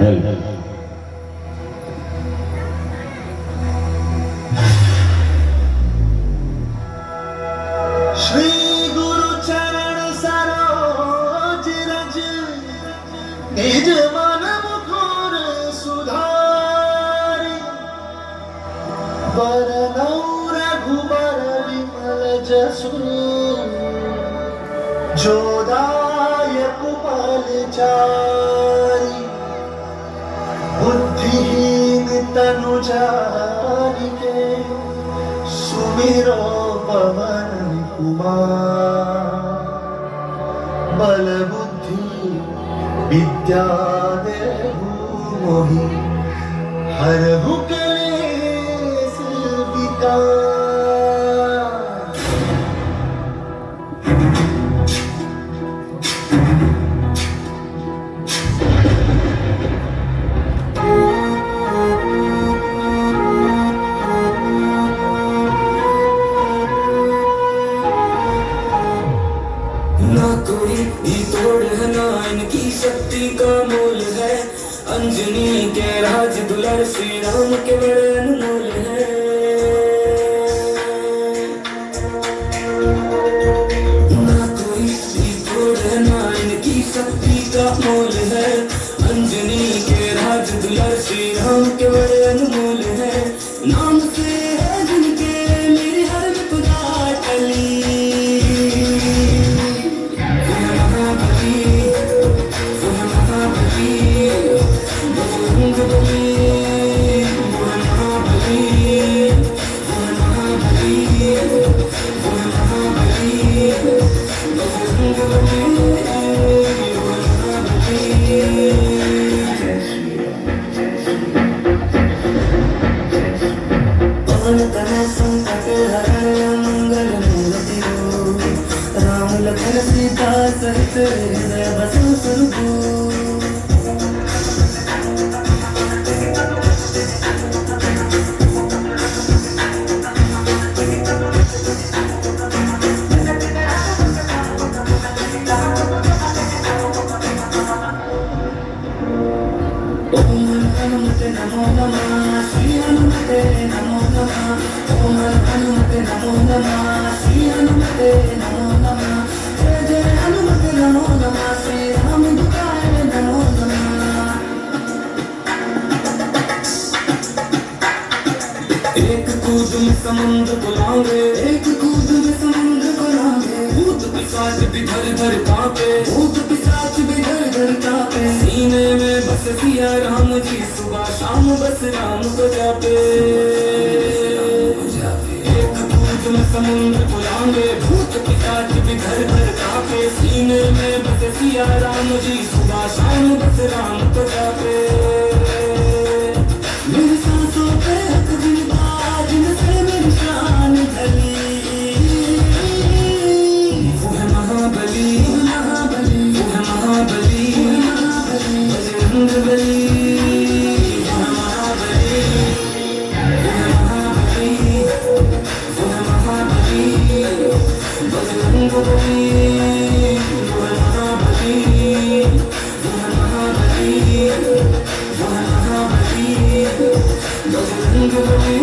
श्री गुरु चरण सरोज रज निज मन मुकुर सुधारी बरनौ रघुबर विमल जसु जोदायक फलचारी बुद्धिहीन तनु जानिके सुमिरो पवन कुमार बल बुद्धि विद्या देहु मोहि हरहु कलेश विकार। ना कोई भी तोड़ है ना इनकी शक्ति का मोल है। अंजनी के राज दुलार श्री राम के बड़े अनमोल है। ना कोई भी तोड़ है ना इनकी शक्ति का मोल है। अंजनी के राज दुलार श्री राम के बड़े अनमोल है। नाम से है जिनके मेरी हर विपदा टली। राम लखन सीता सहित हृदय बसु सुरभूर। ओम हनुमते नमो नमः श्री हनुमते नमो नमः। ओम हनुमते नमो नमः श्री हनुमते नमो नमः। जय जय हनुमते नमो नमः श्री राम दुलारे नमो नमः। एक कूद में समुद्र को लांगे, एक कूद में समुद्र को लांगे। भूत पिशाच भी धर धर कांपे, भूत पिशाच भी धर धर कांपे। सीने में बस सिया राम जी सुबह शाम बस राम को जापे। एक कूद में समुद्र को लांगे, भूत पिशाच भी धर धर कांपे। सीने में बस सिया राम जी सुबह शाम बस राम को जापे। मेरी सांसों पे हक जिनका जिनसे मेरी शान ढली। वो है महाबली, महाबली, वो है महाबली, महाबली, बजरंग बली। वो है महाबली, वो है महाबली, वो है महाबली, बजरंग बली। वो है महाबली, वो है महाबली, वो है महाबली, बजरंग बली।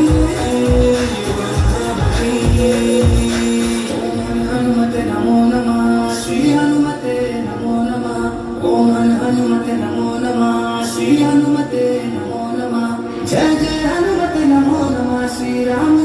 ओम हनुमते नमो नमः श्री हनुमते नमो नमः। ओम हनुमते नमो नमः श्री हनुमते नमो नमः। जय जय हनुमते नमो नमः श्री राम